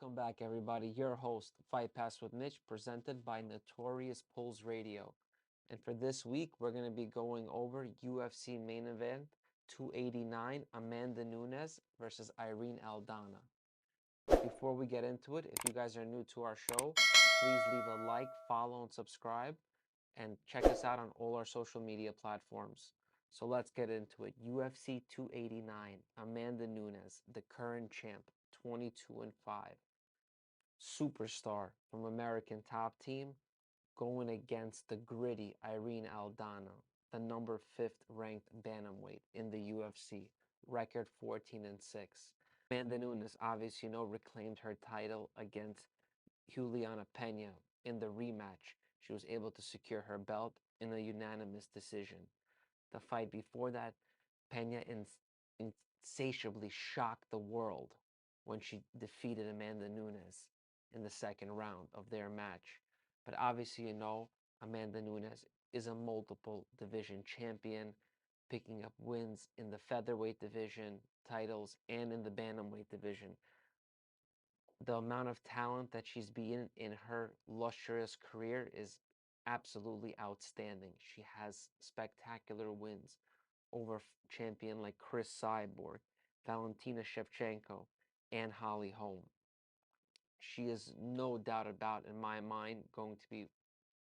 Welcome back, everybody. Your host, Fight Pass with Mitch, presented by Notorious Pulls Radio. And for this week, we're going to be going over UFC main event 289, Amanda Nunes versus Irene Aldana. Before we get into it, if you guys are new to our show, please leave a like, follow, and subscribe. And check us out on all our social media platforms. So let's get into it. UFC 289, Amanda Nunes, the current champ, 22 and 5. Superstar from American Top Team going against the gritty Irene Aldana, the number 5th ranked bantamweight in the UFC, record 14 and 6. Amanda Nunes, obviously, reclaimed her title against Juliana Pena in the rematch. She was able to secure her belt in a unanimous decision. The fight before that, Pena insatiably shocked the world when she defeated Amanda Nunes in the second round of their match. But obviously, Amanda Nunes is a multiple division champion, picking up wins in the featherweight division titles and in the bantamweight division. The amount of talent that she's been in her lustrous career is absolutely outstanding. She has spectacular wins over champion like Chris Cyborg, Valentina Shevchenko, and Holly Holm. She is no doubt about, in my mind, going to be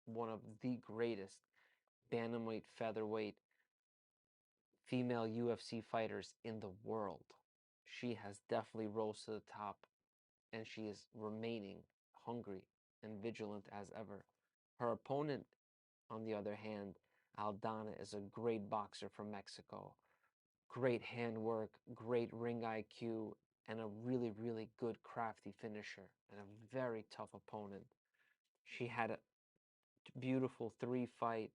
one of the greatest bantamweight, featherweight, female UFC fighters in the world. She has definitely rose to the top, and she is remaining hungry and vigilant as ever. Her opponent, on the other hand, Aldana, is a great boxer from Mexico. Great handwork, great ring IQ, and a really, really good crafty finisher, and a very tough opponent. She had a beautiful three-fight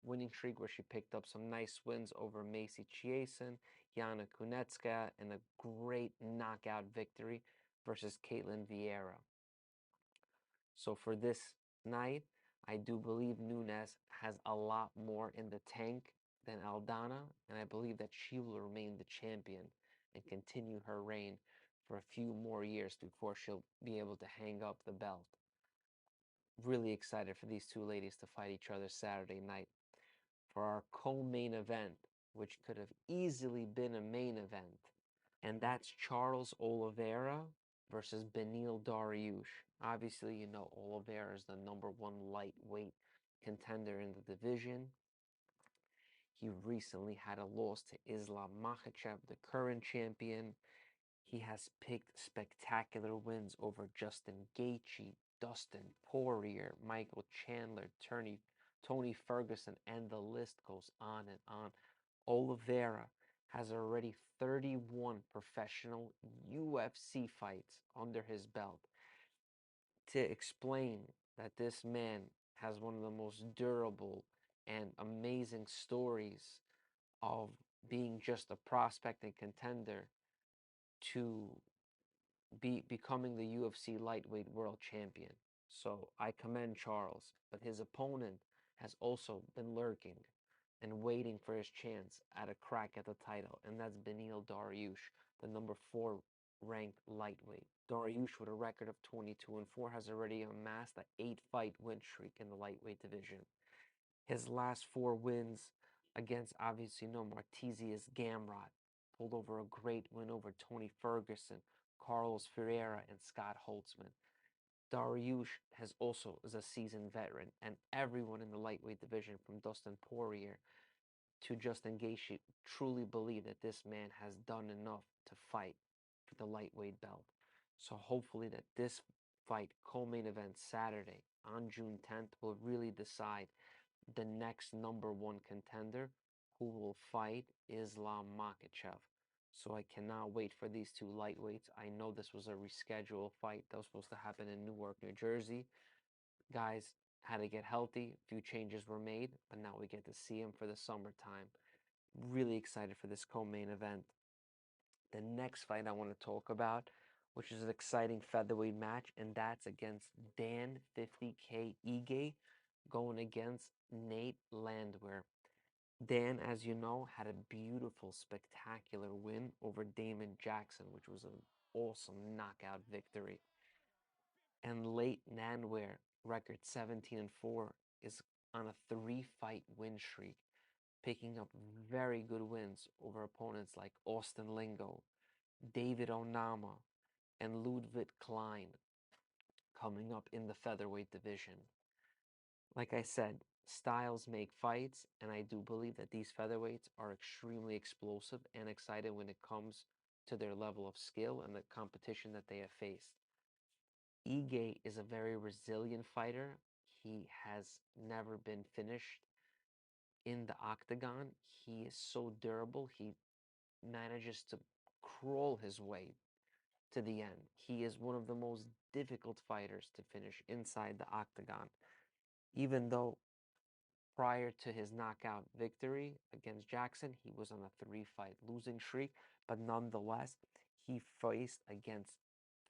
winning streak where she picked up some nice wins over Macy Chiasson, Yana Kunetska, and a great knockout victory versus Caitlin Vieira. So for this night, I do believe Nunes has a lot more in the tank than Aldana, and I believe that she will remain the champion and continue her reign for a few more years before she'll be able to hang up the belt. Really excited for these two ladies to fight each other Saturday night. For our co-main event, which could have easily been a main event, and that's Charles Oliveira versus Beneil Dariush. Obviously, Oliveira is the number one lightweight contender in the division. He recently had a loss to Islam Makhachev, the current champion. He has picked spectacular wins over Justin Gaethje, Dustin Poirier, Michael Chandler, Tony Ferguson, and the list goes on and on. Oliveira has already 31 professional UFC fights under his belt. To explain that this man has one of the most durable and amazing stories of being just a prospect and contender to becoming the UFC lightweight world champion. So I commend Charles, but his opponent has also been lurking and waiting for his chance at a crack at the title, and that's Beneil Dariush, the number 4 ranked lightweight. Dariush, with a record of 22 and 4, has already amassed an 8-fight win streak in the lightweight division. His last 4 wins against, obviously, Martesius Gamrot, pulled over a great win over Tony Ferguson, Carlos Ferreira, and Scott Holtzman. Dariush is a seasoned veteran, and everyone in the lightweight division, from Dustin Poirier to Justin Gaethje, truly believe that this man has done enough to fight for the lightweight belt. So hopefully that this fight, co-main event Saturday on June 10th, will really decide the next number 1 contender who will fight Islam Makhachev. So I cannot wait for these two lightweights. I know this was a rescheduled fight that was supposed to happen in Newark, New Jersey. Guys had to get healthy. A few changes were made, but now we get to see him for the summertime. Really excited for this co-main event. The next fight I want to talk about, which is an exciting featherweight match, and that's against Dan 50K Ige going against Nate Landwehr. Dan, as you know, had a beautiful, spectacular win over Damon Jackson, which was a awesome knockout victory. And late Nanware, record 17-4, is on a 3-fight win streak, picking up very good wins over opponents like Austin Lingo, David Onama, and Ludwig Klein coming up in the featherweight division. Like I said, styles make fights, and I do believe that these featherweights are extremely explosive and excited when it comes to their level of skill and the competition that they have faced. Ige is a very resilient fighter. He has never been finished in the octagon. He is so durable. He manages to crawl his way to the end. He is one of the most difficult fighters to finish inside the octagon. Even though prior to his knockout victory against Jackson, he was on a 3-fight losing streak, but nonetheless, he faced against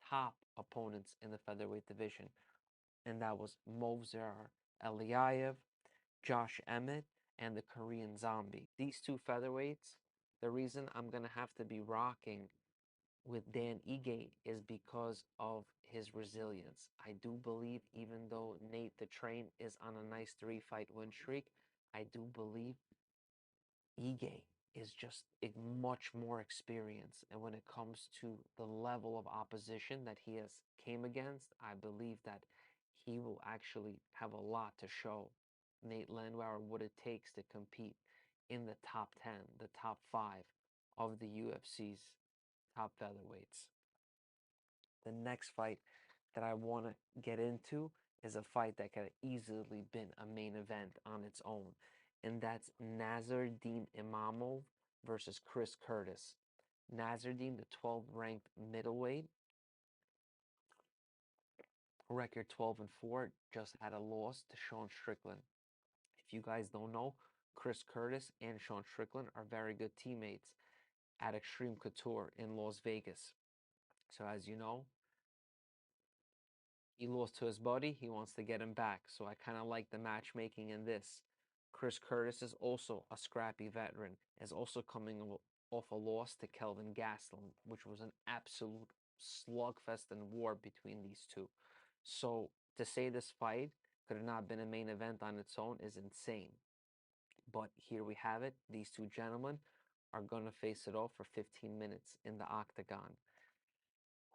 top opponents in the featherweight division, and that was Movsar Eliayev, Josh Emmett, and the Korean Zombie. These two featherweights, the reason I'm going to have to be rocking with Dan Ige is because of his resilience. I do believe, even though Nate the Train is on a nice 3-fight win streak, I do believe Ige is just much more experienced. And when it comes to the level of opposition that he has came against, I believe that he will actually have a lot to show Nate Landwehr what it takes to compete in the top 10, the top 5 of the UFC's top featherweights. The next fight that I want to get into is a fight that could have easily been a main event on its own, and that's Nassourdine Imavov versus Chris Curtis. Nassourdine, the 12th ranked middleweight, record 12-4, just had a loss to Sean Strickland. If you guys don't know, Chris Curtis and Sean Strickland are very good teammates at Extreme Couture in Las Vegas. So as you know, he lost to his buddy. He wants to get him back. So I kind of like the matchmaking in this. Chris Curtis is also a scrappy veteran, is also coming off a loss to Kelvin Gastelum, which was an absolute slugfest and war between these two. So to say this fight could have not been a main event on its own is insane. But here we have it. These two gentlemen are going to face it off for 15 minutes in the octagon.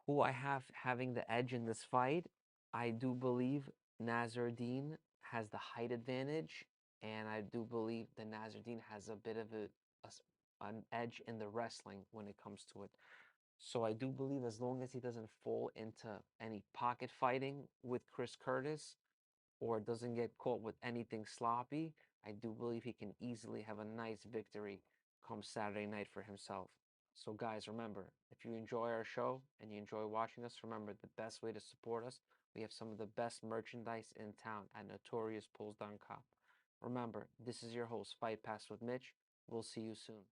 Who I have having the edge in this fight, I do believe Nassourdine has the height advantage, and I do believe that Nassourdine has a bit of an edge in the wrestling when it comes to it. So I do believe as long as he doesn't fall into any pocket fighting with Chris Curtis or doesn't get caught with anything sloppy, I do believe he can easily have a nice victory come Saturday night for himself. So guys, remember, if you enjoy our show and you enjoy watching us, remember the best way to support us, we have some of the best merchandise in town at notoriouspulls.com. Remember, this is your host, Fight Pass with Mitch. We'll see you soon.